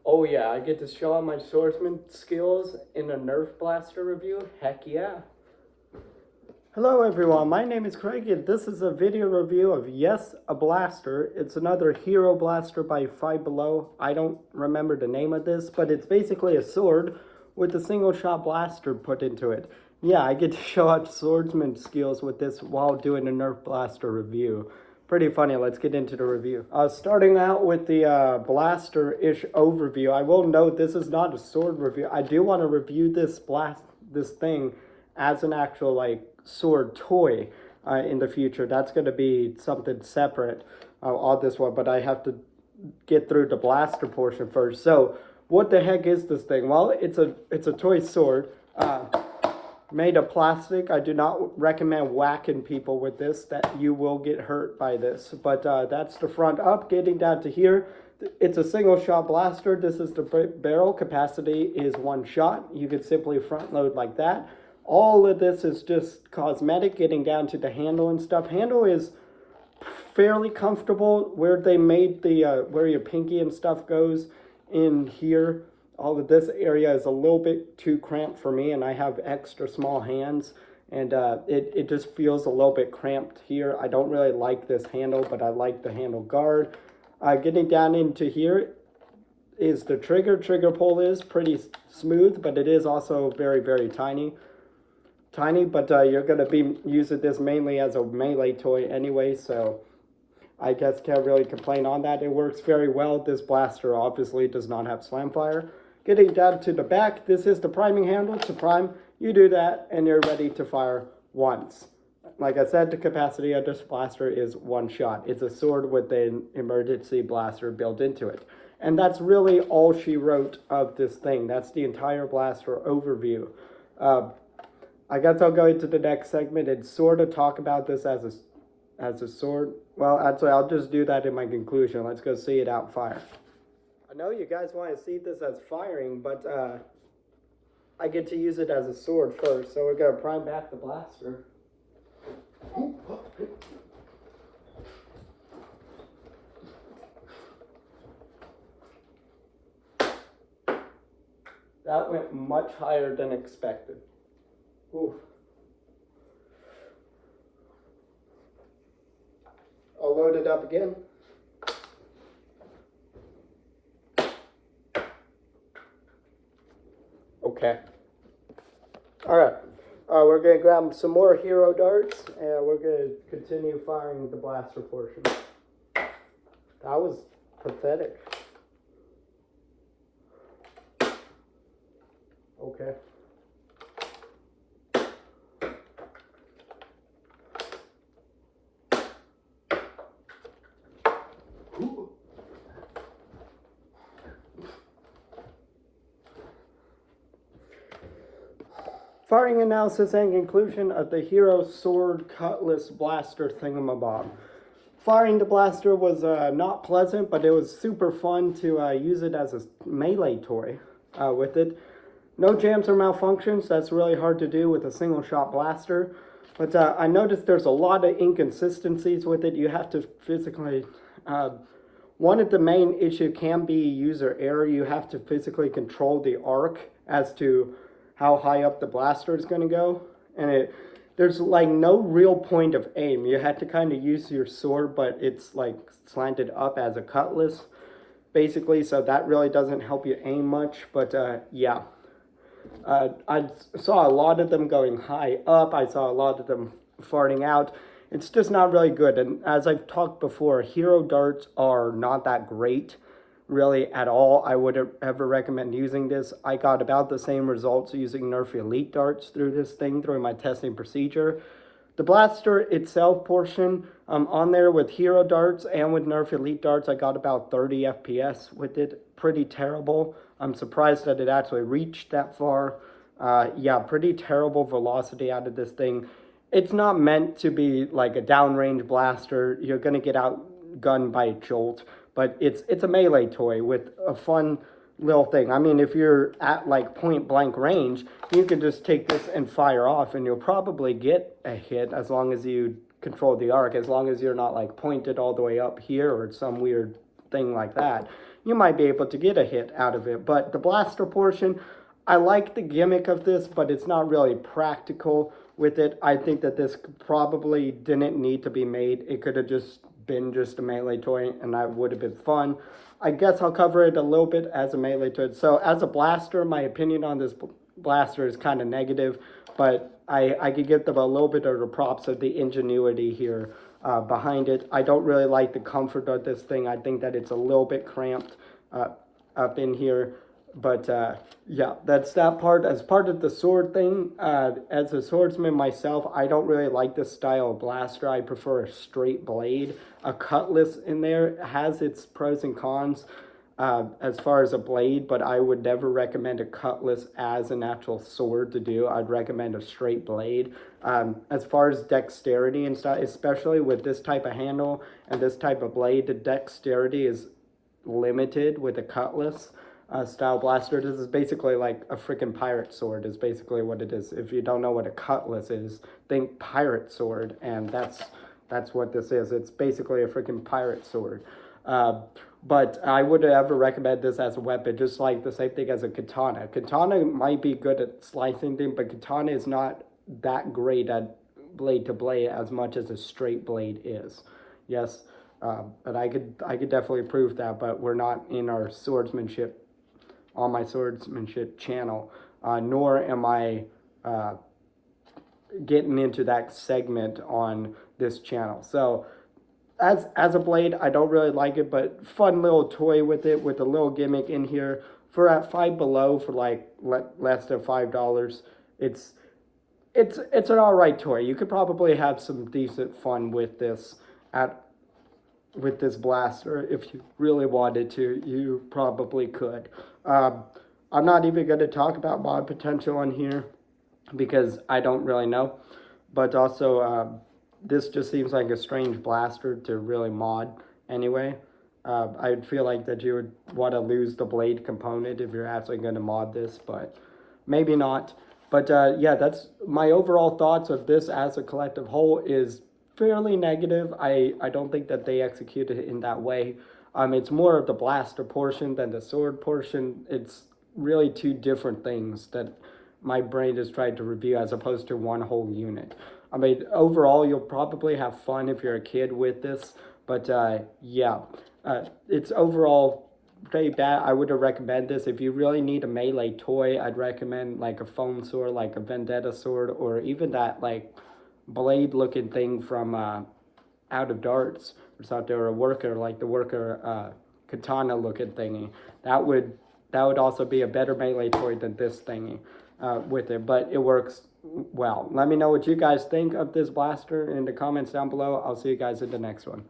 Oh yeah, I get to show off my swordsman skills in a Nerf blaster review? Heck yeah. Hello everyone, my name is Craig and this is a video review of Yes, a Blaster. It's another Hero Blaster by Five Below. I don't remember the name of this, but it's basically a sword with a single shot blaster put into it. Yeah, I get to show off swordsman skills with this while doing a Nerf blaster review. Pretty funny. Let's get into the review. Starting out with the blaster-ish overview, I will note this is not a sword review. I do want to review this thing as an actual like sword toy in the future. That's going to be something separate on this one, but I have to get through the blaster portion first. So, what the heck is this thing? Well, it's a toy sword. Made of plastic. I do not recommend whacking people with this, that you will get hurt by this. But that's the front up. Getting down to here, it's a single shot blaster. This is the barrel. Capacity is one shot. You can simply front load like that. All of this is just cosmetic. Getting down to the handle and stuff. Handle is fairly comfortable. Where they made the where your pinky and stuff goes in here, all of this area is a little bit too cramped for me, and I have extra small hands, and it just feels a little bit cramped here. I don't really like this handle, but I like the handle guard. Getting down into here is the trigger. Trigger pull is pretty smooth, but it is also very, very tiny. But you're going to be using this mainly as a melee toy anyway, so I guess can't really complain on that. It works very well. This blaster obviously does not have slam fire. Getting down to the back, this is the priming handle. To prime, you do that and you're ready to fire once. Like I said, the capacity of this blaster is one shot. It's a sword with an emergency blaster built into it. And that's really all she wrote of this thing. That's the entire blaster overview. I guess I'll go into the next segment and sort of talk about this as a sword. Well, actually, I'll just do that in my conclusion. Let's go see it out fire. I know you guys want to see this as firing, but I get to use it as a sword first. So we're going to prime back the blaster. That went much higher than expected. Ooh. I'll load it up again. Okay. Alright. We're going to grab some more hero darts, and we're going to continue firing the blaster portion. That was pathetic. Okay. Firing analysis and conclusion of the Hero Sword Cutlass Blaster Thingamabob. Firing the blaster was not pleasant, but it was super fun to use it as a melee toy with it. No jams or malfunctions. That's really hard to do with a single shot blaster. But I noticed there's a lot of inconsistencies with it. You have to physically... one of the main issues can be user error. You have to physically control the arc as to how high up the blaster is going to go, and there's like no real point of aim. You had to kind of use your sword, but it's like slanted up as a cutlass basically, so that really doesn't help you aim much. But yeah, I saw a lot of them going high up. I saw a lot of them farting out. It's just not really good. And as I've talked before, hero darts are not that great really at all. I wouldn't ever recommend using this. I got about the same results using Nerf Elite darts through my testing procedure. The blaster itself portion, on there with hero darts and with Nerf Elite darts, I got about 30 FPS with it. Pretty terrible. I'm surprised that it actually reached that far. Yeah, pretty terrible velocity out of this thing. It's not meant to be like a downrange blaster. You're going to get outgunned by a jolt. But it's a melee toy with a fun little thing. I mean, if you're at like point blank range, you can just take this and fire off, and you'll probably get a hit as long as you control the arc. As long as you're not like pointed all the way up here or some weird thing like that, you might be able to get a hit out of it. But the blaster portion, I like the gimmick of this, but it's not really practical with it. I think that this probably didn't need to be made. It could have just been just a melee toy, and that would have been fun. I guess I'll cover it a little bit as a melee toy. So as a blaster, my opinion on this blaster is kind of negative, but I could give them a little bit of the props of the ingenuity here behind it. I don't really like the comfort of this thing. I think that it's a little bit cramped up in here. But yeah, that's that part. As part of the sword thing, as a swordsman myself, I don't really like this style of blaster. I prefer a straight blade. A cutlass in there has its pros and cons as far as a blade, but I would never recommend a cutlass as an actual sword to do. I'd recommend a straight blade. As far as dexterity and stuff, especially with this type of handle and this type of blade, the dexterity is limited with a cutlass style blaster. This is basically like a freaking pirate sword is basically what it is. If you don't know what a cutlass is, think pirate sword, and that's what this is. It's basically a freaking pirate sword. But I would ever recommend this as a weapon, just like the same thing as a katana. Katana might be good at slicing things, but katana is not that great at blade to blade as much as a straight blade is. Yes, but I could definitely prove that, but we're not in our swordsmanship, on my swordsmanship channel, nor am I getting into that segment on this channel. So as a blade, I don't really like it, but fun little toy with it, with a little gimmick in here. For at Five Below, for like less than $5, it's an alright toy. You could probably have some decent fun with this with this blaster. If you really wanted to, you probably could. I'm not even going to talk about mod potential on here because I don't really know, but also this just seems like a strange blaster to really mod anyway. I'd feel like that you would want to lose the blade component if you're actually going to mod this, but maybe not. But yeah, that's my overall thoughts of this as a collective whole is fairly negative. I don't think that they executed it in that way. It's more of the blaster portion than the sword portion. It's really two different things that my brain has tried to review as opposed to one whole unit. I mean, overall, you'll probably have fun if you're a kid with this, but yeah, it's overall pretty bad. I would recommend this. If you really need a melee toy, I'd recommend like a foam sword, like a Vendetta sword, or even that like blade looking thing from Out of Darts or something, or a worker, like the worker katana looking thingy. That would also be a better melee toy than this thingy with it, but it works well. Let me know what you guys think of this blaster in the comments down below. I'll see you guys in the next one.